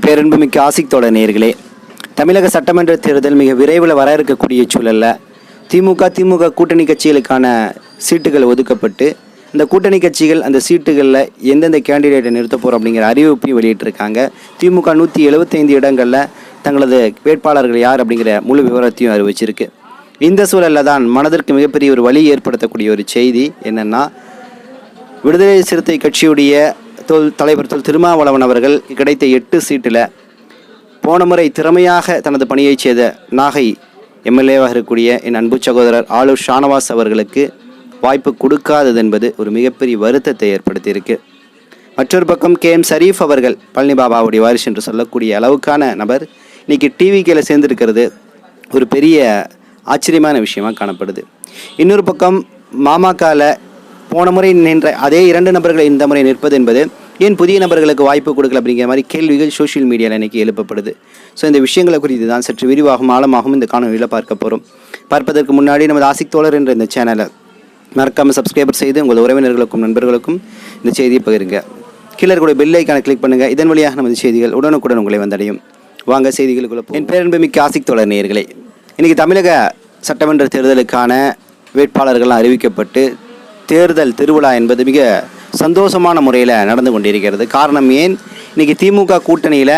பேரன்புமிக்க ஆசிக் தோழர் நேயர்களே, தமிழக சட்டமன்ற தேர்தல் மிக விரைவில் வர இருக்கக்கூடிய சூழலில் திமுக கூட்டணி கட்சிகளுக்கான சீட்டுகள் ஒதுக்கப்பட்டு இந்த கூட்டணி கட்சிகள் அந்த சீட்டுகளில் எந்தெந்த கேண்டிடேட்டை நிறுத்த போகிறோம் அப்படிங்கிற அறிவிப்பையும் வெளியிட்டிருக்காங்க. திமுக 175 இடங்களில் தங்களது வேட்பாளர்கள் யார் அப்படிங்கிற முழு விவரத்தையும் அறிவிச்சிருக்கு. இந்த சூழலில் தான் மனதிற்கு மிகப்பெரிய ஒரு வழி ஏற்படுத்தக்கூடிய ஒரு செய்தி என்னென்னா, விடுதலை சிறுத்தை கட்சியுடைய தலைவர் திருமாவளவன் அவர்கள் கிடைத்த 8 சீட்டில் போன முறை திறமையாக தனது பணியை செய்த நாகை எம்எல்ஏவாக இருக்கக்கூடிய என் அன்பு சகோதரர் ஆலூர் ஷானவாஸ் அவர்களுக்கு வாய்ப்பு கொடுக்காதது என்பது ஒரு மிகப்பெரிய வருத்தத்தை ஏற்படுத்தியிருக்கு. மற்றொரு பக்கம் KM ஷரீஃப் அவர்கள் பழனி பாபாவுடைய வாரிசு என்று சொல்லக்கூடிய அளவுக்கான நபர் இன்னைக்கு டிவிக்கில் சேர்ந்திருக்கிறது ஒரு பெரிய ஆச்சரியமான விஷயமாக காணப்படுது. இன்னொரு பக்கம் மாமகவில் போன முறை நின்ற அதே 2 நபர்களை இந்த முறை நிற்பது என்பது ஏன் புதிய நபர்களுக்கு வாய்ப்பு கொடுக்கல அப்படிங்கிற மாதிரி கேள்விகள் சோஷியல் மீடியாவில் இன்றைக்கி எழுப்பப்படுது. ஸோ இந்த விஷயங்களை குறித்து தான் சற்று விரிவாகவும் ஆழமாகவும் இந்த காணொலியில் பார்க்க போகிறோம். பார்ப்பதற்கு முன்னாடி நமது ஆசிக் தோழர் என்ற இந்த சேனலை மறக்காமல் சப்ஸ்கிரைபர் செய்து உங்கள் உறவினர்களுக்கும் நண்பர்களுக்கும் இந்த செய்தியை பகிருங்க. கீழே கூட பெல் ஐக்கானை கிளிக் பண்ணுங்கள். இதன் வழியாக நமது செய்திகள் உடனுக்குடன் உங்களை வந்தடையும். வாங்க செய்திகளுக்குள்ள. என் பேரன்புமிக்க ஆசிக் தோழர் நேயர்களே, இன்றைக்கி தமிழக சட்டமன்ற தேர்தலுக்கான வேட்பாளர்கள்லாம் அறிவிக்கப்பட்டு தேர்தல் திருவிழா என்பது மிக சந்தோஷமான முறையில் நடந்து கொண்டிருக்கிறது. காரணம் ஏன், இன்றைக்கி திமுக கூட்டணியில்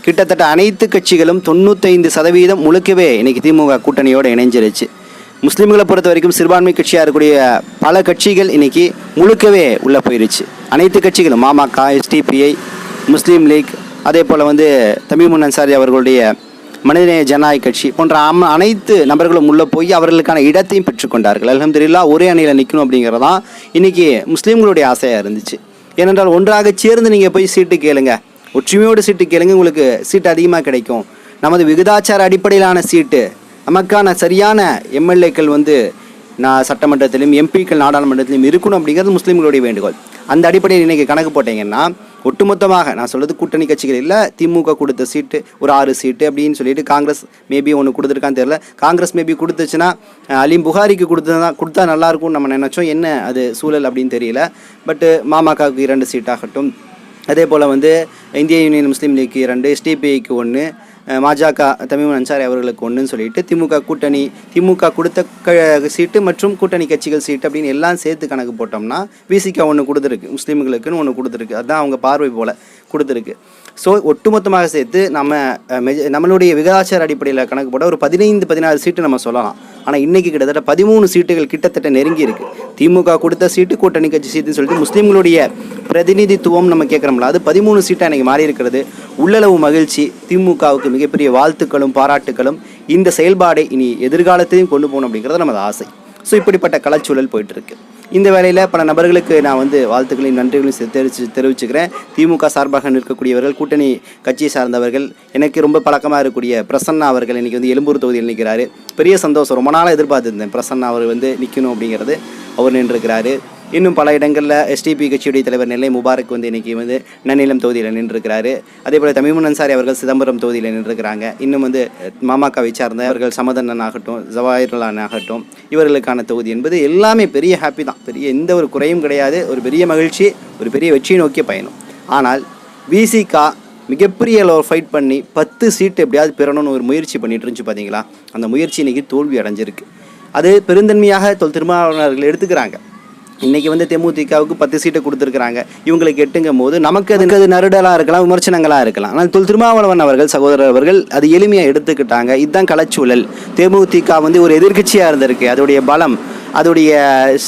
கிட்டத்தட்ட அனைத்து கட்சிகளும் 95% முழுக்கவே இன்றைக்கி திமுக கூட்டணியோடு இணைஞ்சிருச்சு. முஸ்லீம்களை பொறுத்த வரைக்கும் சிறுபான்மை கட்சியாக இருக்கக்கூடிய பல கட்சிகள் இன்றைக்கி முழுக்கவே உள்ளே போயிருச்சு. அனைத்து கட்சிகளும் மாமக, SDPI, முஸ்லீம் லீக், அதே போல் தமிமுன் அன்சாரி அவர்களுடைய மனிதநேய ஜனநாயக கட்சி போன்ற அனைத்து நபர்களும் உள்ளே போய் அவர்களுக்கான இடத்தையும் பெற்றுக்கொண்டார்கள். அல்ஹம்துலில்லாஹ் ஒரே அணியில் நிற்கணும் அப்படிங்கிறதான் இன்றைக்கி முஸ்லீம்களுடைய ஆசையாக இருந்துச்சு. ஏனென்றால் ஒன்றாக சேர்ந்து நீங்கள் போய் சீட்டு கேளுங்க, ஒற்றுமையோடு சீட்டு கேளுங்க, உங்களுக்கு சீட்டு அதிகமாக கிடைக்கும். நமது விகிதாச்சார அடிப்படையிலான சீட்டு, நமக்கான சரியான எம்எல்ஏக்கள் சட்டமன்றத்திலும் MPக்கள் நாடாளுமன்றத்திலும் இருக்கணும் அப்படிங்கிறது முஸ்லீம்களுடைய வேண்டுகோள். அந்த அடிப்படையில் இன்றைக்கி கணக்கு போட்டிங்கன்னா ஒட்டுமொத்தமாக நான் சொல்கிறது கூட்டணி கட்சிகள் இல்லை, திமுக கொடுத்த சீட்டு ஒரு 6 சீட்டு அப்படின்னு சொல்லிட்டு காங்கிரஸ் மேபி ஒன்று கொடுத்துருக்கான்னு தெரியல. காங்கிரஸ் மேபி கொடுத்துச்சுன்னா அலீம் புகாரிக்கு கொடுத்தா நல்லாயிருக்கும்னு நம்ம நினச்சோம். என்ன அது சூழல் அப்படின்னு தெரியல. பட்டு மாமகவுக்கு 2 சீட்டாகட்டும், அதே போல் இந்திய யூனியன் முஸ்லீம் லீக் 2, SDPIக்கு 1, மஜக தமிமுன் அன்சாரி அவர்களுக்கு 1ன்னு சொல்லிட்டு திமுக கொடுத்த சீட்டு மற்றும் கூட்டணி கட்சிகள் சீட்டு அப்படின்னு எல்லாம் சேர்த்து கணக்கு போட்டோம்னா VCK 1 கொடுத்துருக்கு, முஸ்லீம்களுக்குன்னு 1 கொடுத்துருக்கு. அதுதான் அவங்க பார்வை போல் கொடுத்துருக்கு. ஸோ ஒட்டுமொத்தமாக சேர்த்து நம்மளுடைய விகிதாச்சார அடிப்படையில் கணக்கு போட்டால் ஒரு 15-16 சீட்டு நம்ம சொல்லலாம். ஆனால் இன்றைக்கி கிட்டத்தட்ட 13 சீட்டுகள் கிட்டத்தட்ட நெருங்கி இருக்குது. திமுக கொடுத்த சீட்டு, கூட்டணி கட்சி சீட்டுன்னு சொல்லிட்டு முஸ்லீம்களுடைய பிரதிநிதித்துவம் நம்ம கேட்குறோம்ல, அது 13 சீட்டாக இன்றைக்கி மாறி இருக்கிறது. உள்ளளவு மகிழ்ச்சி. திமுகவுக்கு மிகப்பெரிய வாழ்த்துக்களும் பாராட்டுக்களும். இந்த செயல்பாடை இனி எதிர்காலத்தையும் கொண்டு போகணும் அப்படிங்கிறது நமது ஆசை. ஸோ இப்படிப்பட்ட கலாச்சூழல் போயிட்டுருக்கு. இந்த வேளையில் பல நபர்களுக்கு நான் வாழ்த்துக்களையும் நன்றிகளையும் தெரிவிச்சுக்கிறேன். திமுக சார்பாக நிற்கக்கூடியவர்கள், கூட்டணி கட்சியை சார்ந்தவர்கள், எனக்கு ரொம்ப பழக்கமாக இருக்கக்கூடிய பிரசன்னா அவர்கள் இன்றைக்கி எழும்பூர் தொகுதியில் நிற்கிறாரு. பெரிய சந்தோஷம். ரொம்ப நாளாக எதிர்பார்த்துருந்தேன் பிரசன்னா அவர் நிற்கணும் அப்படிங்கிறது. அவர் நின்றுருக்கிறாரு. இன்னும் பல இடங்களில் SDP கட்சியுடைய தலைவர் நெல்லை முபாரக் இன்றைக்கி நன்னிலம் தொகுதியில் நின்றுருக்கிறாரு. அதே போல் தமிமுன் அன்சாரி அவர்கள் சிதம்பரம் தொகுதியில் நின்றுருக்கிறாங்க. இன்னும் மாமகவை சார்ந்தவர்கள் சமதண்ணன் ஆகட்டும், ஜவாஹிர்லான் ஆகட்டும், இவர்களுக்கான தொகுதி என்பது எல்லாமே பெரிய ஹாப்பி தான். பெரிய எந்த ஒரு குறையும் கிடையாது. ஒரு பெரிய மகிழ்ச்சி, ஒரு பெரிய வெற்றியை நோக்கிய பயணம். ஆனால் VCK மிகப்பெரிய அளவு ஃபைட் பண்ணி 10 சீட்டு எப்படியாவது பெறணும்னு ஒரு முயற்சி பண்ணிட்டு இருந்துச்சு. பார்த்தீங்களா, அந்த முயற்சி இன்றைக்கி தோல்வி அடைஞ்சிருக்கு. அது பெருந்தன்மையாக திருமாவளவர்கள் எடுத்துக்கிறாங்க. இன்றைக்கி தேமுதிகவுக்கு 10 சீட்டை கொடுத்துருக்குறாங்க, இவங்களுக்கு 8ங்கும் போது நமக்கு அது நறுடலாக இருக்கலாம், விமர்சனங்களாக இருக்கலாம். ஆனால் திருமாவளவன் அவர்கள் சகோதரர் அவர்கள் அது எளிமையாக எடுத்துக்கிட்டாங்க. இதுதான் கலச்சூழல். தேமுதிக ஒரு எதிர்கட்சியாக இருந்திருக்கு, அதோடைய பலம், அதோடைய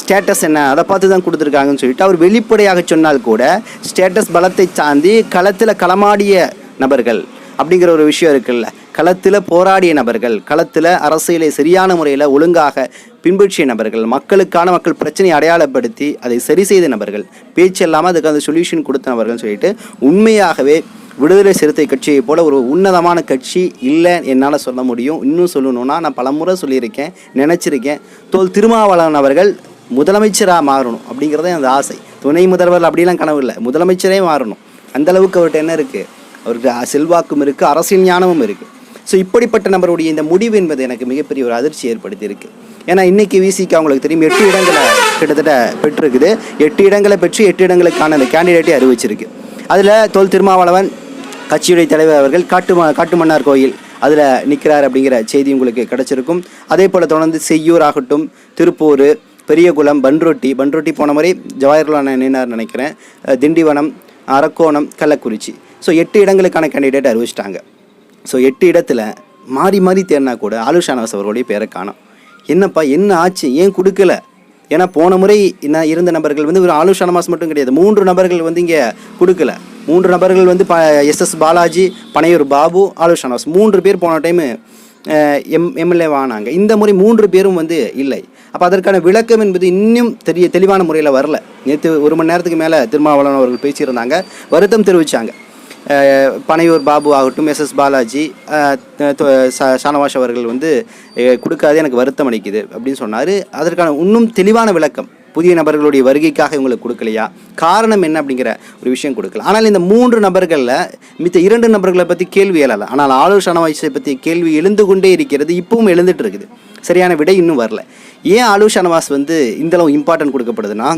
ஸ்டேட்டஸ் என்ன, அதை பார்த்து தான் கொடுத்துருக்காங்கன்னு சொல்லிட்டு அவர் வெளிப்படையாக சொன்னால் கூட ஸ்டேட்டஸ் பலத்தை சார்ந்து களத்தில் களமாடிய நபர்கள் அப்படிங்கிற ஒரு விஷயம் இருக்குல்ல, களத்தில் போராடிய நபர்கள், களத்தில் அரசியலை சரியான முறையில் ஒழுங்காக பின்பற்றிய நபர்கள், மக்கள் பிரச்சனையை அடையாளப்படுத்தி அதை சரி செய்த நபர்கள், பேச்சு இல்லாமல் அதுக்கு அந்த சொல்யூஷன் கொடுத்த நபர்கள்னு சொல்லிட்டு உண்மையாகவே விடுதலை சிறுத்தை கட்சியை போல் ஒரு உன்னதமான கட்சி இல்லை என்னால் சொல்ல முடியும். இன்னும் சொல்லணும்னா நான் பலமுறை சொல்லியிருக்கேன், நினச்சிருக்கேன், திருமாவளவன் அவர்கள் முதலமைச்சராக மாறணும் அப்படிங்கிறதே அந்த ஆசை. துணை முதல்வர் அப்படிலாம் கனவு இல்லை, முதலமைச்சரே மாறணும். அந்தளவுக்கு அவர்கிட்ட என்ன இருக்குது, அவருக்கு செல்வாக்கும் இருக்குது, அரசியல் ஞானமும் இருக்குது. ஸோ இப்படிப்பட்ட நபருடைய இந்த முடிவு என்பது எனக்கு மிகப்பெரிய ஒரு அதிர்ச்சி ஏற்படுத்தியிருக்கு. ஏன்னா இன்றைக்கி VCK அவங்களுக்கு தெரியும் 8 இடங்களை கிட்டத்தட்ட பெற்றிருக்குது. 8 இடங்களை பெற்று 8 இடங்களுக்கான அந்த கேண்டிடேட்டை அறிவிச்சிருக்கு. அதில் திருமாவளவன் கட்சியுடைய தலைவர் அவர்கள் காட்டுமன்னார் கோயில் அதில் நிற்கிறார் அப்படிங்கிற செய்தி உங்களுக்கு கிடச்சிருக்கும். அதே போல் தொடர்ந்து செய்யூர் ஆகட்டும், திருப்பூர், பெரியகுளம், பன்ருட்டி போன முறை ஜவாஹர்லால் நின்னார் நினைக்கிறேன், திண்டிவனம், அரக்கோணம், கள்ளக்குறிச்சி. ஸோ 8 இடங்களுக்கான கேண்டிடேட் அறிவிச்சிட்டாங்க. ஸோ 8 இடத்துல மாறி மாறி தேர்னா கூட ஆலு ஷானவாஸ் அவர்களுடைய பேரை காணோம். என்னப்பா என்ன ஆச்சு, ஏன் கொடுக்கல? ஏன்னா போன முறை இருந்த நபர்கள் வந்து ஒரு ஆலு ஷானவாஸ் மட்டும் கிடையாது, 3 நபர்கள் வந்து இங்கே கொடுக்கல. 3 நபர்கள் வந்து SS பாலாஜி, பனையூர் பாபு, ஆலு ஷானவாஸ் 3 பேர் போன டைமு எம்எல்ஏ ஆனாங்க. இந்த முறை 3 பேரும் வந்து இல்லை. அப்போ அதற்கான விளக்கம் என்பது இன்னும் தெளிவான முறையில் வரல. நேற்று 1 மணி நேரத்துக்கு மேலே திருமாவளவன் அவர்கள் பேசியிருந்தாங்க, வருத்தம் தெரிவித்தாங்க. பனையூர் பாபு ஆகட்டும், SS பாலாஜி, ஷானவாஸ் அவர்கள் வந்து கொடுக்காது, எனக்கு வருத்தம் அளிக்குது அப்படின்னு சொன்னார். அதற்கான இன்னும் தெளிவான விளக்கம், புதிய நபர்களுடைய வருகைக்காக இவங்களுக்கு கொடுக்கலையா, காரணம் என்ன அப்படிங்கிற ஒரு விஷயம் கொடுக்கல. ஆனால் இந்த 3 நபர்களில் மித்த 2 நபர்களை பற்றி கேள்வி எழலை. ஆனால் ஆலு ஷானவாஸை பற்றி கேள்வி எழுந்து கொண்டே இருக்கிறது, இப்பவும் எழுந்துட்டு இருக்குது. சரியான விடை இன்னும் வரல. ஏன் ஆலு ஷானவாஸ் வந்து இந்தளவு இம்பார்ட்டன்ட் கொடுக்கப்படுதுன்னா,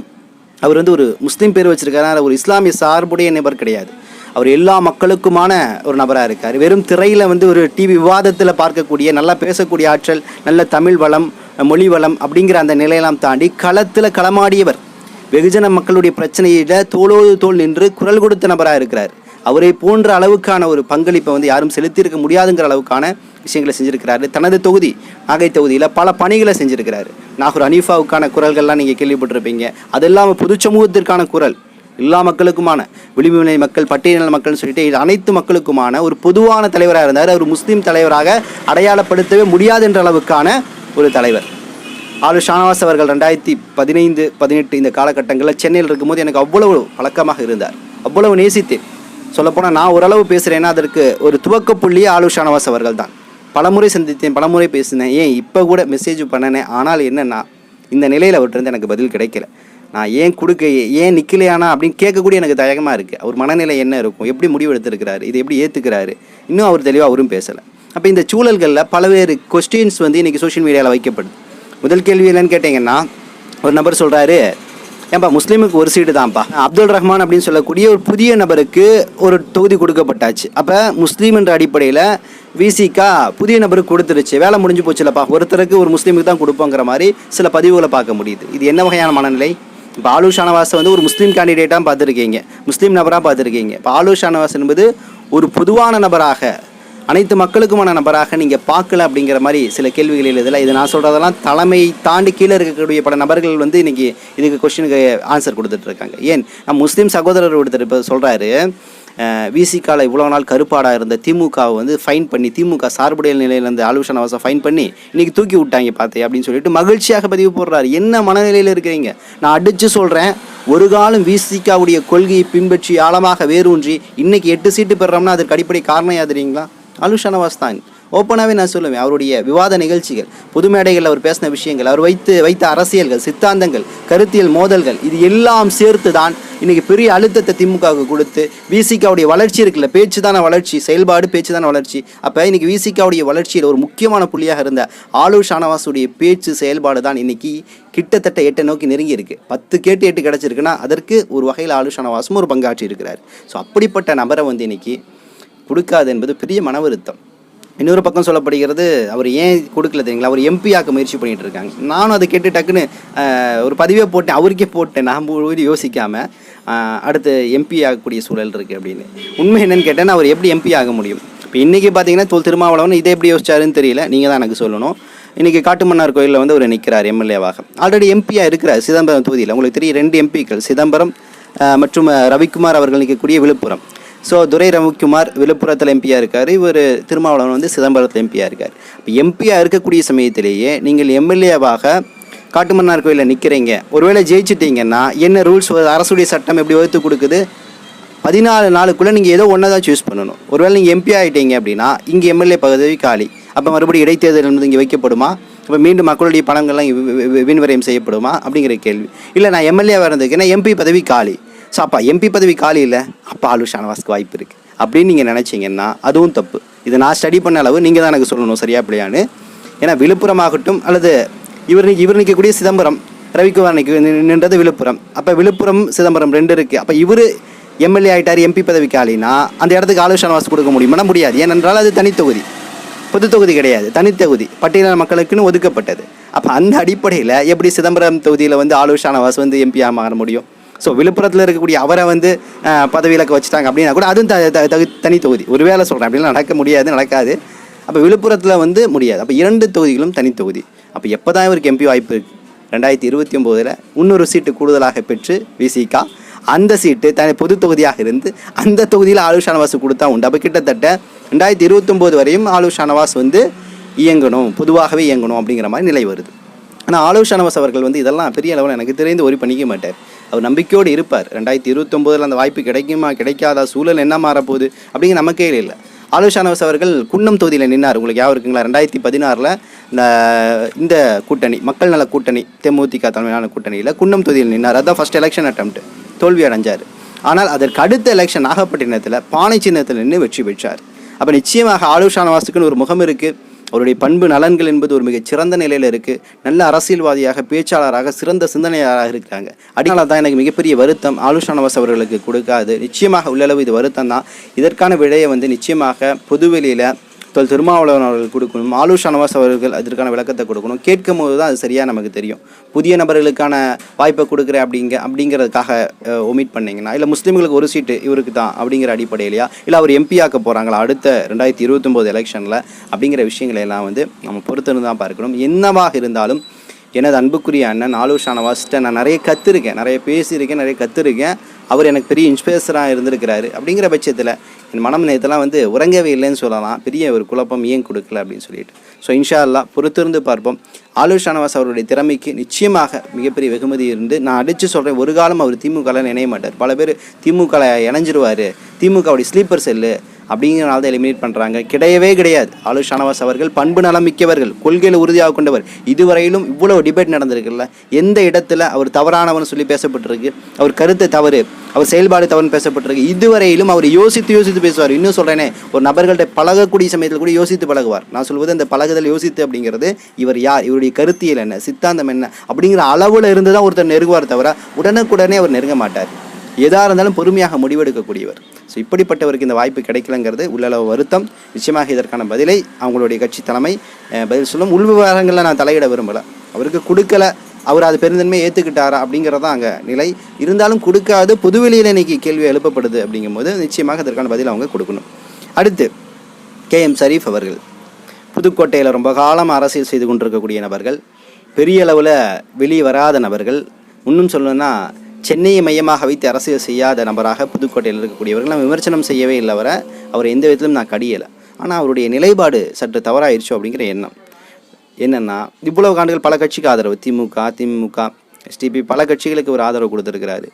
அவர் வந்து ஒரு முஸ்லீம் பேர் வச்சிருக்காரு, ஒரு இஸ்லாமிய சார்புடைய நபர் கிடையாது. அவர் எல்லா மக்களுக்குமான ஒரு நபராக இருக்கார். வெறும் திரையில் வந்து ஒரு டிவி விவாதத்தில் பார்க்கக்கூடிய, நல்லா பேசக்கூடிய ஆற்றல், நல்ல தமிழ் வளம், மொழி வளம் அப்படிங்கிற அந்த நிலையெல்லாம் தாண்டி களத்தில் களமாடியவர். வெகுஜன மக்களுடைய பிரச்சனையில தோளோடு தோல் நின்று குரல் கொடுத்த நபராக இருக்கிறார். அவரை போன்ற அளவுக்கான ஒரு பங்களிப்பை வந்து யாரும் செலுத்தியிருக்க முடியாதுங்கிற அளவுக்கான விஷயங்களை செஞ்சுருக்கிறாரு. தனது தொகுதி நாகை தொகுதியில் பல பணிகளை செஞ்சுருக்கிறாரு. நாகூர் ஹனீஃபாவுக்கான குரல்கள்லாம் நீங்கள் கேள்விப்பட்டிருப்பீங்க. அது இல்லாமல் பொது சமூகத்திற்கான குரல், எல்லா மக்களுக்குமான, விளிம்புநிலை மக்கள், பட்டியல் மக்கள்னு சொல்லிட்டு இது அனைத்து மக்களுக்குமான ஒரு பொதுவான தலைவராக இருந்தார். அவர் முஸ்லீம் தலைவராக அடையாளப்படுத்தவே முடியாது என்ற அளவுக்கான ஒரு தலைவர். ஆலு ஷானவாஸ் அவர்கள் 2015, 18 இந்த காலகட்டங்களில் சென்னையில் இருக்கும்போது எனக்கு அவ்வளவு பழக்கமாக இருந்தார், அவ்வளவு நேசித்தேன். சொல்லப்போனால் நான் ஓரளவு பேசுகிறேன்னா அதற்கு ஒரு துவக்க புள்ளியே ஆலு ஷானவாஸ் அவர்கள் தான். பலமுறை சந்தித்தேன், பலமுறை பேசினேன், ஏன் இப்போ கூட மெசேஜ் பண்ணினேன். ஆனால் என்னென்னா இந்த நிலையில் அவர்கிட்ட எனக்கு பதில் கிடைக்கல. நான் ஏன் கொடுக்க, ஏன் நிற்கலையானா அப்படின்னு கேட்கக்கூடிய எனக்கு தயக்கமாக இருக்குது. அவர் மனநிலை என்ன இருக்கும், எப்படி முடிவு எடுத்திருக்கிறாரு, இதை எப்படி ஏற்றுக்கிறாரு, இன்னும் அவர் தெளிவாக அவரும் பேசலை. அப்போ இந்த சூழல்களில் பல்வேறு கொஸ்டின்ஸ் வந்து இன்றைக்கி சோஷியல் மீடியாவில் வைக்கப்படுது. முதல் கேள்வி என்னன்னு கேட்டிங்கன்னா, ஒரு நபர் சொல்கிறாரு, ஏன்பா முஸ்லீமுக்கு ஒரு சீட்டு தான்ப்பா, அப்துல் ரஹ்மான் அப்படின்னு சொல்லக்கூடிய ஒரு புதிய நபருக்கு ஒரு தொகுதி கொடுக்கப்பட்டாச்சு. அப்போ முஸ்லீம் என்ற அடிப்படையில் விசிகா புதிய நபருக்கு கொடுத்துருச்சு, வேலை முடிஞ்சு போச்சுலப்பா, ஒருத்தருக்கு ஒரு முஸ்லீமுக்கு தான் கொடுப்போங்கிற மாதிரி சில பதிவுகளை பார்க்க முடியுது. இது என்ன வகையான மனநிலை? இப்போ ஆலு ஷானவாஸை வந்து ஒரு முஸ்லீம் கேண்டிடேட்டாக பார்த்துருக்கீங்க, முஸ்லீம் நபராக பார்த்துருக்கீங்க. இப்போ ஆலு ஷானவாஸ் என்பது ஒரு பொதுவான நபராக, அனைத்து மக்களுக்குமான நபராக நீங்கள் பார்க்கல அப்படிங்கிற மாதிரி சில கேள்விகள் எழுதலை. இது நான் சொல்கிறதெல்லாம் தலைமை தாண்டி கீழே இருக்கக்கூடிய பல நபர்கள் வந்து இன்றைக்கி இதுக்கு கொஸ்டினுக்கு ஆன்சர் கொடுத்துட்ருக்காங்க. ஏன் நம் முஸ்லீம் சகோதரர் ஒருத்தர் இப்போ சொல்கிறாரு, விசிகாவில் இவ்வளோ நாள் கருப்பாடாக இருந்த திமுகவை வந்து ஃபைன் பண்ணி, திமுக சார்புடைய நிலையில் இருந்த ஆலு ஷானவாஸை ஃபைன் பண்ணி இன்றைக்கி தூக்கி விட்டாங்க பார்த்தே அப்படின்னு சொல்லிட்டு மகிழ்ச்சியாக பதிவு போடுறாரு. என்ன மனநிலையில் இருக்கிறீங்க? நான் அடித்து சொல்கிறேன், ஒரு காலம் விசிகாவுடைய கொள்கையை பின்பற்றி ஆழமாக வேரூன்றி இன்றைக்கி 8 சீட்டு பெறுறோம்னா அதற்கு அடிப்படை காரணம் யாதுறீங்களா? ஆலு ஷானவாஸ் தான். ஓப்பனாகவே நான் சொல்லுவேன், அவருடைய விவாத நிகழ்ச்சிகள், பொது மேடைகளில் அவர் பேசின விஷயங்கள், அவர் வைத்த அரசியல்கள், சித்தாந்தங்கள், கருத்தியல் மோதல்கள், இது எல்லாம் சேர்த்து தான் இன்றைக்கி பெரிய அழுத்தத்தை திமுகவுக்கு கொடுத்து விசிகாவுடைய வளர்ச்சி இருக்குல்ல, பேச்சு தான வளர்ச்சி, செயல்பாடு பேச்சு தான வளர்ச்சி. அப்போ இன்றைக்கி விசிகாவுடைய வளர்ச்சியில் ஒரு முக்கியமான புள்ளியாக இருந்த ஆலு ஷானவாஸுடைய பேச்சு செயல்பாடு தான் இன்றைக்கி கிட்டத்தட்ட 8 நோக்கி நெருங்கி இருக்குது. 10 கேட்டு 8 கிடச்சிருக்குன்னா அதற்கு ஒரு வகையில் ஆலு ஷானவாஸும் ஒரு பங்காற்றி இருக்கிறார். ஸோ அப்படிப்பட்ட நபரை வந்து இன்றைக்கி கொடுக்காது என்பது பெரிய மன வருத்தம். இன்னொரு பக்கம் சொல்லப்படுகிறது, அவர் ஏன் கொடுக்கல தெரியுங்களா, அவர் எம்பி ஆக்க முயற்சி பண்ணிகிட்டு இருக்காங்க. நானும் அதை கேட்டு டக்குன்னு ஒரு பதிவே போட்டேன், அவருக்கே போட்டேன், நான் யோசிக்காமல் அடுத்து எம்பி ஆகக்கூடிய சூழல் இருக்குது அப்படின்னு. உண்மை என்னென்னு கேட்டேன்னா, அவர் எப்படி எம்பி ஆக முடியும்? இப்போ இன்றைக்கி பார்த்தீங்கன்னா திருமாவளவன் இதை எப்படி யோசிச்சாருன்னு தெரியல, நீங்கள் தான் எனக்கு சொல்லணும். இன்றைக்கி காட்டுமன்னார் கோயிலில் வந்து அவர் நிற்கிறார் எம்எல்ஏவாக. ஆல்ரெடி எம்பியாக இருக்கிறார் சிதம்பரம் தொகுதியில். உங்களுக்கு தெரியும் 2 எம்பிக்கள், சிதம்பரம் மற்றும் ரவிக்குமார் அவர்கள் நிற்கக்கூடிய விழுப்புரம். ஸோ துரை ரவிக்குமார் விழுப்புரத்தில் எம்பியாக இருக்கார், இவர் திருமாவளவன் வந்து சிதம்பரத்தில் எம்பியாக இருக்கார். இப்போ எம்பியாக இருக்கக்கூடிய சமயத்திலேயே நீங்கள் எம்எல்ஏவாக காட்டுமன்னார் கோயிலில் நிற்கிறீங்க, ஒருவேளை ஜெயிச்சிட்டிங்கன்னா என்ன ரூல்ஸ், அரசுடைய சட்டம் எப்படி வகுத்து கொடுக்குது? 14 நாளுக்குள்ளே நீங்கள் ஏதோ ஒன்றை தான் சூஸ் பண்ணணும். ஒருவேளை நீங்கள் எம்பி ஆகிட்டீங்க அப்படின்னா இங்கே எம்எல்ஏ பதவி காலி, அப்போ மறுபடியும் இடைத்தேர்தல் என்பது இங்கே வைக்கப்படுமா? அப்போ மீண்டும் மக்களுடைய பணங்கள்லாம் வீண்வரையம் செய்யப்படுமா அப்படிங்கிற கேள்வி. இல்லை நான் எம்எல்ஏவாக இருந்திருக்கேன்னா எம்பி பதவி காலி, ஸோ அப்போ எம்பி பதவி காலி இல்லை, அப்போ ஆலு ஷானவாஸ்க்கு வாய்ப்பு இருக்குது அப்படின்னு நீங்கள் நினச்சிங்கன்னா அதுவும் தப்பு. இதை நான் ஸ்டடி பண்ண அளவு நீங்கள் தான் எனக்கு சொல்லணும் சரியா பிள்ளையான்னு. ஏன்னா விழுப்புரம் ஆகட்டும் அல்லது இவர் நிற்கக்கூடிய சிதம்பரம், ரவிக்குமார் நின்றது விழுப்புரம், அப்போ விழுப்புரம் சிதம்பரம் 2 இருக்குது. அப்போ இவர் எம்எல்ஏ ஆகிட்டார், எம்பி பதவிக்கு ஆளினா அந்த இடத்துக்கு ஆலு ஷானவாஸ் கொடுக்க முடியுமானா முடியாது. ஏனென்றால் அது தனித்தொகுதி, பொது தொகுதி கிடையாது, தனித்தொகுதி, பட்டியலின மக்களுக்குன்னு ஒதுக்கப்பட்டது. அப்போ அந்த அடிப்படையில் எப்படி சிதம்பரம் தொகுதியில் வந்து ஆலு ஷானவாஸ் வந்து எம்பியாக மாற முடியும்? ஸோ விழுப்புரத்தில் இருக்கக்கூடிய அவரை வந்து பதவியிலக்க வச்சுட்டாங்க அப்படின்னா கூட அதுவும் தனி தொகுதி. ஒரு வேளை சொல்கிறேன், அப்படிலாம் நடக்க முடியாது, நடக்காது. அப்போ விழுப்புரத்தில் வந்து முடியாது. அப்போ 2 தொகுதிகளும் தனித்தொகுதி. அப்போ எப்போ தான் இவருக்கு எம்பி வாய்ப்பு இருக்குது? 2029 இன்னொரு சீட்டு கூடுதலாக பெற்று விசிகா அந்த சீட்டு பொது தொகுதியாக இருந்து அந்த தொகுதியில் ஆலு ஷானவாஸ் கொடுத்தா உண்டு. அப்போ கிட்டத்தட்ட 2029 வரையும் ஆலு ஷானவாஸ் வந்து இயங்கணும், பொதுவாகவே இயங்கணும் அப்படிங்கிற மாதிரி நிலை வருது. ஆனால் ஆலு ஷானவாஸ் அவர்கள் வந்து இதெல்லாம் பெரிய அளவில் எனக்கு தெரிந்து ஒரி பண்ணிக்க மாட்டார். அவர் நம்பிக்கையோடு இருப்பார். 2029 அந்த வாய்ப்பு கிடைக்குமா கிடைக்காதா, சூழல் என்ன மாறப்போகுது அப்படிங்கிற நமக்கே இல்லை. ஆலு ஷானவாஸ் அவர்கள் குன்னம் தொகுதியில் நின்னார். உங்களுக்கு யாரும் இருக்குங்களா? 2016 இந்த கூட்டணி, மக்கள் நல கூட்டணி, தேமுதிக தலைமையிலான கூட்டணியில் குன்னம் தொகுதியில் நின்னார். அதுதான் ஃபர்ஸ்ட் எலெக்ஷன் அட்டெம்ப்ட், தோல்வி அடைஞ்சார். ஆனால் அதற்கு அடுத்த எலெக்ஷன் நாகப்பட்டினத்தில் பானை சின்னத்தில் நின்று வெற்றி பெற்றார். அப்போ நிச்சயமாக ஆலு ஷானவாஸுக்குன்னு ஒரு முகம் இருக்குது. அவருடைய பண்பு நலன்கள் என்பது ஒரு மிகச் சிறந்த நிலையில் இருக்குது. நல்ல அரசியல்வாதியாக, பேச்சாளராக, சிறந்த சிந்தனையாளராக இருக்கிறாங்க. அதனால தான் எனக்கு மிகப்பெரிய வருத்தம் ஆலு ஷானவாஸ் அவர்களுக்கு கொடுக்காது. நிச்சயமாக உள்ளளவு இது வருத்தம் தான். இதற்கான விடையை வந்து நிச்சயமாக பொதுவெளியில் திருமாவளவன் அவர்கள் கொடுக்கணும். ஆலு ஷானவாஸ் அவர்கள் அதற்கான விளக்கத்தை கொடுக்கணும். கேட்கும் போது தான் அது சரியாக நமக்கு தெரியும். புதிய நபர்களுக்கான வாய்ப்பை கொடுக்குறேன் அப்படிங்கிறதுக்காக ஒமிட் பண்ணிங்கன்னா, இல்லை முஸ்லீம்களுக்கு ஒரு சீட்டு இவருக்கு தான் அப்படிங்கிற அடிப்படையிலையா, இல்லை அவர் எம்பியாக்க போகிறாங்களா அடுத்த 2029 எலெக்ஷனில் அப்படிங்கிற விஷயங்களை எல்லாம் வந்து நம்ம பொறுத்திருந்து தான் பார்க்கணும். என்னவாக இருந்தாலும் எனது அன்புக்குரிய அண்ணன் ஆலு ஷானவாஸ்கிட்ட நான் நிறைய கற்றுருக்கேன், நிறைய பேசியிருக்கேன், நிறைய கற்றுருக்கேன். அவர் எனக்கு பெரிய இன்ஸ்பிரேஷனாக இருந்திருக்கிறாரு. அப்படிங்கிற பட்சத்தில் என் மனம் நேரத்தெல்லாம் வந்து உறங்கவே இல்லைன்னு சொல்லலாம். பெரிய ஒரு குழப்பம் ஏன் கொடுக்கல அப்படின்னு சொல்லிட்டு. ஸோ இன்ஷா அல்லாஹ் பொறுத்திருந்து பார்ப்போம். ஆலு ஷானவாஸ் அவருடைய திறமைக்கு நிச்சயமாக மிகப்பெரிய வெகுமதி இருந்து நான் அடித்து சொல்கிறேன், ஒரு காலம் அவர் திமுகவில் இணைய மாட்டார். பல பேர் திமுக இணைஞ்சிருவார், திமுகவுடைய ஸ்லீப்பர் செல்லு அப்படிங்கிறனால தான் எலிமினேட் பண்ணுறாங்க. கிடையாது. ஆலு ஷானவாஸ் அவர்கள் பண்பு நலம் மிக்கவர்கள், கொள்கையில் உறுதியாக கொண்டவர். இதுவரையிலும் இவ்வளவு டிபேட் நடந்திருக்குல்ல, எந்த இடத்துல அவர் தவறானவன் சொல்லி பேசப்பட்டிருக்கு, அவர் கருத்து தவறு, அவர் செயல்பாடு தவறுன்னு பேசப்பட்டிருக்கு. இதுவரையிலும் அவர் யோசித்து பேசுவார். இன்னும் சொல்கிறேனே, ஒரு நபர்கள்ட்ட பழகக்கூடிய சமயத்தில் கூட யோசித்து பழகுவார். நான் சொல்வது அந்த பழகுதல் யோசித்து அப்படிங்கிறது இவர் யார், இவருடைய கருத்தியல் என்ன, சித்தாந்தம் என்ன அப்படிங்கிற அளவில் இருந்து தான் ஒருத்தர் நெருங்குவார் தவிர உடனுக்குடனே அவர் நெருங்க மாட்டார். எதாக இருந்தாலும் பொறுமையாக முடிவெடுக்கக்கூடியவர். ஸோ இப்படிப்பட்டவருக்கு இந்த வாய்ப்பு கிடைக்கலங்கிறது உள்ளளவு வருத்தம். நிச்சயமாக இதற்கான பதிலை அவங்களுடைய கட்சி தலைமை பதில் சொல்லும். உள் விவகாரங்களில் நான் தலையிட விரும்பலை. அவருக்கு கொடுக்கல, அவர் அது பெருந்தன்மையை ஏற்றுக்கிட்டாரா அப்படிங்கிறது தான் அங்கே நிலை. இருந்தாலும் கொடுக்காது பொதுவெளியில் இன்றைக்கி கேள்வி எழுப்பப்படுது அப்படிங்கும்போது நிச்சயமாக இதற்கான பதில் அவங்க கொடுக்கணும். அடுத்து KM ஷரீஃப் அவர்கள் புதுக்கோட்டையில் ரொம்ப காலம் அரசியல் செய்து கொண்டிருக்கக்கூடிய நபர்கள், பெரிய அளவில் வெளியே வராத நபர்கள், இன்னும் சொல்லணும்னா சென்னையை மையமாக வைத்து அரசியல் செய்யாத நபராக புதுக்கோட்டையில் இருக்கக்கூடியவர்கள். நான் விமர்சனம் செய்யவே இல்லை, அவர் எந்த விதத்திலும் நான் கடியலை. ஆனால் அவருடைய நிலைப்பாடு சற்று தவறாயிருச்சோ அப்படிங்கிற எண்ணம் என்னென்னா, இவ்வளவு ஆண்டுகள் பல கட்சிக்கு ஆதரவு, திமுக STP பல கட்சிகளுக்கு ஒரு ஆதரவு கொடுத்துருக்கிறாரு.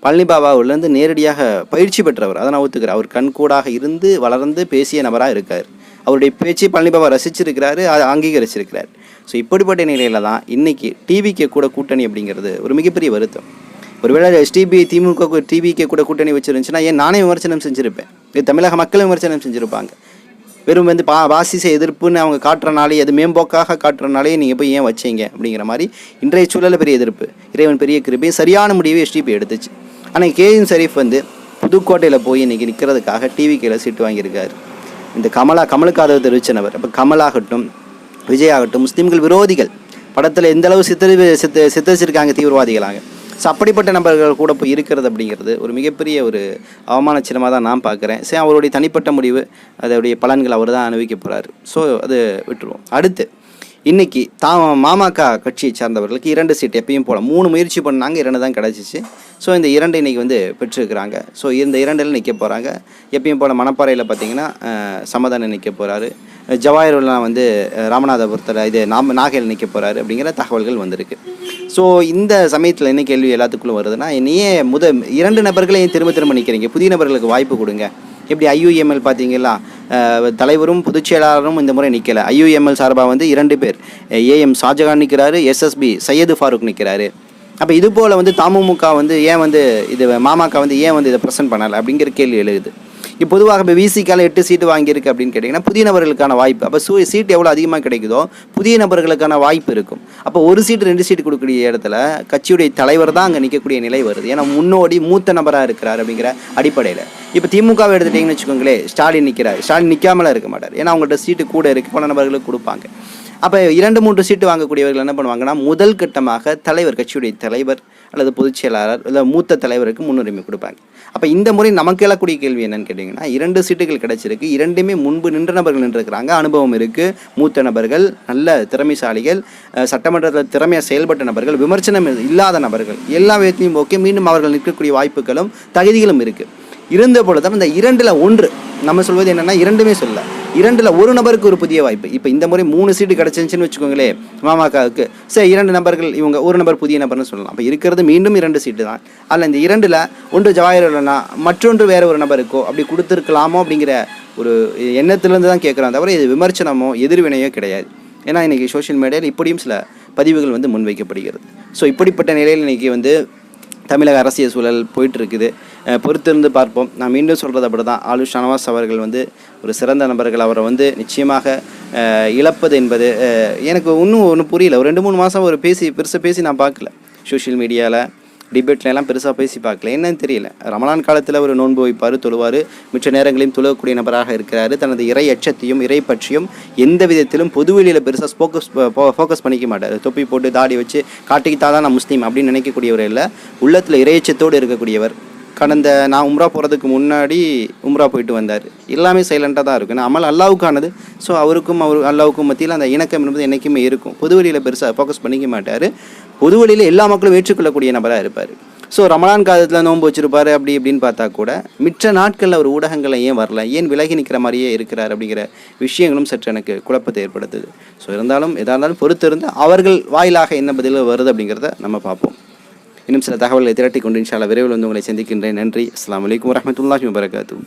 பழனி பாபாவிலேருந்து நேரடியாக பயிற்சி பெற்றவர், அதை நான் ஒத்துக்கிறேன். அவர் கண்கூடாக இருந்து வளர்ந்து பேசிய நபராக இருக்கார். அவருடைய பேச்சு பழனி பாபா ரசிச்சிருக்கிறாரு, அதை அங்கீகரிச்சிருக்கிறார். ஸோ இப்படிப்பட்ட நிலையில் தான் இன்றைக்கி டிவிக்கு கூட கூட்டணி அப்படிங்கிறது ஒரு மிகப்பெரிய வருத்தம். ஒருவேளை STP திமுக டிவிக்கு கூட கூட்டணி வச்சுருந்துச்சுன்னா ஏன் நானே விமர்சனம் செஞ்சுருப்பேன், இது தமிழக மக்களும் விமர்சனம் செஞ்சுருப்பாங்க. வெறும் வந்து பாசிச எதிர்ப்புன்னு அவங்க காட்டுறனாலே, அது மேம்போக்காக காட்டுறனாலே நீங்கள் போய் ஏன் வச்சீங்க அப்படிங்கிற மாதிரி இன்றைய சூழலில் பெரிய எதிர்ப்பு. இறைவன் பெரிய கிருபை, சரியான முடிவை STP எடுத்துச்சு. ஆனால் KM ஷரீஃப் வந்து புதுக்கோட்டையில் போய் இன்றைக்கி நிற்கிறதுக்காக டிவிக்கில் சீட்டு வாங்கியிருக்காரு. இந்த கமலுக்கு ஆதரவு தெரிவித்த நபர். அப்போ கமலாகட்டும், விஜய் ஆகட்டும், முஸ்லீம்கள் விரோதிகள் படத்தில் எந்த அளவு சித்தரிச்சிருக்காங்க தீவிரவாதிகளாக. ஸோ அப்படிப்பட்ட நபர்கள் கூட போய் இருக்கிறது அப்படிங்கிறது ஒரு மிகப்பெரிய ஒரு அவமான சின்னமாக தான் நான் பார்க்குறேன். சரி, அவருடைய தனிப்பட்ட முடிவு, அதோடைய பலன்கள் அவர் தான் அனுபவிக்க போகிறாரு. ஸோ அது விட்டுருவோம். அடுத்து இன்றைக்கி மாமக கட்சியை சார்ந்தவர்களுக்கு 2 சீட் எப்பயும் போல 3 முயற்சி பண்ணாங்க, 2 தான் கிடச்சிச்சு. ஸோ இந்த 2 இன்றைக்கி வந்து பெற்றிருக்கிறாங்க. ஸோ இந்த 2 நிற்க போகிறாங்க. எப்பயும் போல் மணப்பாறையில் பார்த்திங்கன்னா சமாதானம் நிற்க போகிறாரு. ஜவாஹர்லாம் வந்து ராமநாதபுரத்தில் இது நாகையில் நிற்க போகிறாரு அப்படிங்கிற தகவல்கள் வந்திருக்கு. ஸோ இந்த சமயத்தில் என்ன கேள்வி எல்லாத்துக்குள்ளும் வருதுன்னா, நீயே 2 நபர்களையும் திரும்ப நிற்கிறீங்க, புதிய நபர்களுக்கு வாய்ப்பு கொடுங்க. எப்படி IUML பார்த்தீங்களா, தலைவரும் பொதுச் செயலாளரும் இந்த முறை நிற்கலை. IUML சார்பாக வந்து 2 பேர், AM ஷாஜகான் நிற்கிறாரு, SSB சையது ஃபாரூக் நிற்கிறாரு. அப்போ இது போல் வந்து தமுமுக வந்து ஏன் வந்து இது மாமக வந்து ஏன் வந்து இதை ப்ரெசென்ட் பண்ணலை அப்படிங்கிற கேள்வி எழுது. இப்போ பொதுவாக இப்போ விசிக்கால 8 சீட்டு வாங்கியிருக்கு அப்படின்னு கேட்டிங்கன்னா புதிய நபர்களுக்கான வாய்ப்பு. அப்போ சீட் எவ்வளோ அதிகமாக கிடைக்குதோ புதிய நபர்களுக்கான வாய்ப்பு இருக்கும். அப்போ 1 சீட்டு 2 சீட்டு கொடுக்கக்கூடிய இடத்துல கட்சியுடைய தலைவர் தான் அங்கே நிற்கக்கூடிய நிலை வருது. ஏன்னா முன்னோடி மூத்த நபராக இருக்கிறார் அப்படிங்கிற அடிப்படையில். இப்போ திமுகவை எடுத்துட்டிங்கன்னு வச்சுக்கோங்களேன், ஸ்டாலின் நிற்கிறார். ஸ்டாலின் நிற்காமலாம் இருக்க மாட்டார். ஏன்னா அவங்கள்ட்ட சீட்டு கூட இருக்குது, பல நபர்களுக்கு கொடுப்பாங்க. அப்போ 2-3 சீட்டு வாங்கக்கூடியவர்கள் என்ன பண்ணுவாங்கன்னா முதல் கட்டமாக தலைவர், கட்சியுடைய தலைவர் அல்லது பொதுச் செயலாளர் இல்லை மூத்த தலைவருக்கு முன்னுரிமை கொடுப்பாங்க. அப்போ இந்த முறை நமக்கு எழக்கூடிய கேள்வி என்னன்னு கேட்டிங்கன்னா, 2 சீட்டுகள் கிடைச்சிருக்கு. 2மே முன்பு நின்ற நபர்கள் நின்றுருக்கிறாங்க, அனுபவம் இருக்குது, மூத்த நபர்கள், நல்ல திறமைசாலிகள், சட்டமன்றத்தில் திறமையாக செயல்பட்ட நபர்கள், விமர்சனம் இல்லாத நபர்கள், எல்லா விதத்தையும் ஓகே. மீண்டும் அவர்கள் நிற்கக்கூடிய வாய்ப்புகளும் தகுதிகளும் இருக்குது. இருந்த பொழுதும் இந்த 2ல் 1 நம்ம சொல்வது என்னென்னா 2மே சொல்ல 2ல் 1 நபருக்கு ஒரு புதிய வாய்ப்பு. இப்போ இந்த முறை 3 சீட்டு கிடச்சிருந்துச்சின்னு வச்சுக்கோங்களேன் மாமகவுக்கு, சரி 2 நபர்கள் இவங்க, 1 நபர் புதிய நபர்னு சொல்லலாம். அப்போ இருக்கிறது மீண்டும் 2 சீட்டு தான். அதில் இந்த 2ல் ஒன்று ஜவாஹர் இல்லைன்னா மற்றொன்று வேறு ஒரு நபருக்கோ அப்படி கொடுத்துருக்கலாமோ அப்படிங்கிற ஒரு எண்ணத்துலேருந்து தான் கேட்குறோம், தவிர இது விமர்சனமோ எதிர்வினையோ கிடையாது. ஏன்னா இன்றைக்கி சோஷியல் மீடியாவில் இப்படியும் சில பதிவுகள் வந்து முன்வைக்கப்படுகிறது. ஸோ இப்படிப்பட்ட நிலையில் இன்றைக்கி வந்து தமிழக அரசியல் சூழல் போயிட்டுருக்குது. பொறுத்திருந்து பார்ப்போம். நான் மீண்டும் சொல்கிறது அப்படி தான், ஆளுஷ் ஷானவாஸ் அவர்கள் வந்து ஒரு சிறந்த நபர்கள். அவரை வந்து நிச்சயமாக இழப்பது என்பது எனக்கு ஒன்றும் புரியல. ஒரு 2-3 மாதம் ஒரு பெருசாக பேசி நான் பார்க்கல. சோஷியல் மீடியாவில் டிபேட்லாம் பெருசாக பேசி பார்க்கல. என்னன்னு தெரியல. ரமலான் காலத்தில் ஒரு நோன்பு வைப்பார், தொழுவார், மிச்ச நேரங்களையும் தொழக்கூடிய நபராக இருக்கிறார். தனது இறை அச்சத்தையும் இறை பற்றியும் எந்த விதத்திலும் பொதுவெளியில் பெருசாக ஃபோக்கஸ் பண்ணிக்க மாட்டார். தொப்பி போட்டு தாடி வச்சு காட்டிக்கிட்டா தான் நான் முஸ்லீம் அப்படின்னு நினைக்கக்கூடியவர் இல்லை. உள்ளத்தில் இறையச்சத்தோடு இருக்கக்கூடியவர். நான் உம்ரா போகிறதுக்கு முன்னாடி உம்ரா போயிட்டு வந்தார். எல்லாமே சைலண்ட்டாக தான் இருக்கும். அமல் அல்லாவுக்கானது. ஸோ அவருக்கும் அல்லாவுக்கும் மத்தியில் அந்த இணக்கம் என்பது என்றைக்குமே இருக்கும். பொதுவெளியில் பெருசாக ஃபோக்கஸ் பண்ணிக்க மாட்டார். பொதுவெளியில் எல்லா மக்களும் ஏற்றுக்கொள்ளக்கூடிய நபராக இருப்பார். ஸோ ரமலான் காலத்தில் நோன்பு வச்சுருப்பார். அப்படி இப்படின்னு பார்த்தா கூட மிச்ச நாட்களில் அவர் ஊடகங்களை ஏன் வரல, ஏன் விலகி நிற்கிற மாதிரியே இருக்கிறார் அப்படிங்கிற விஷயங்களும் சற்று எனக்கு குழப்பத்தை ஏற்படுத்துது. ஸோ இருந்தாலும் எதாக இருந்தாலும் பொறுத்திருந்து அவர்கள் வாயிலாக என்ன பதில் வருது அப்படிங்கிறத நம்ம பார்ப்போம். இன்னும் சில தகவல்களை திரட்டி கொண்டு இன்ஷா அல்லாஹ் விரைவில் வந்து உங்களை சந்திக்கின்றேன். நன்றி. அஸ்ஸலாமு அலைக்கும் வரஹ்மத்துல்லாஹி வபரகாத்துஹு.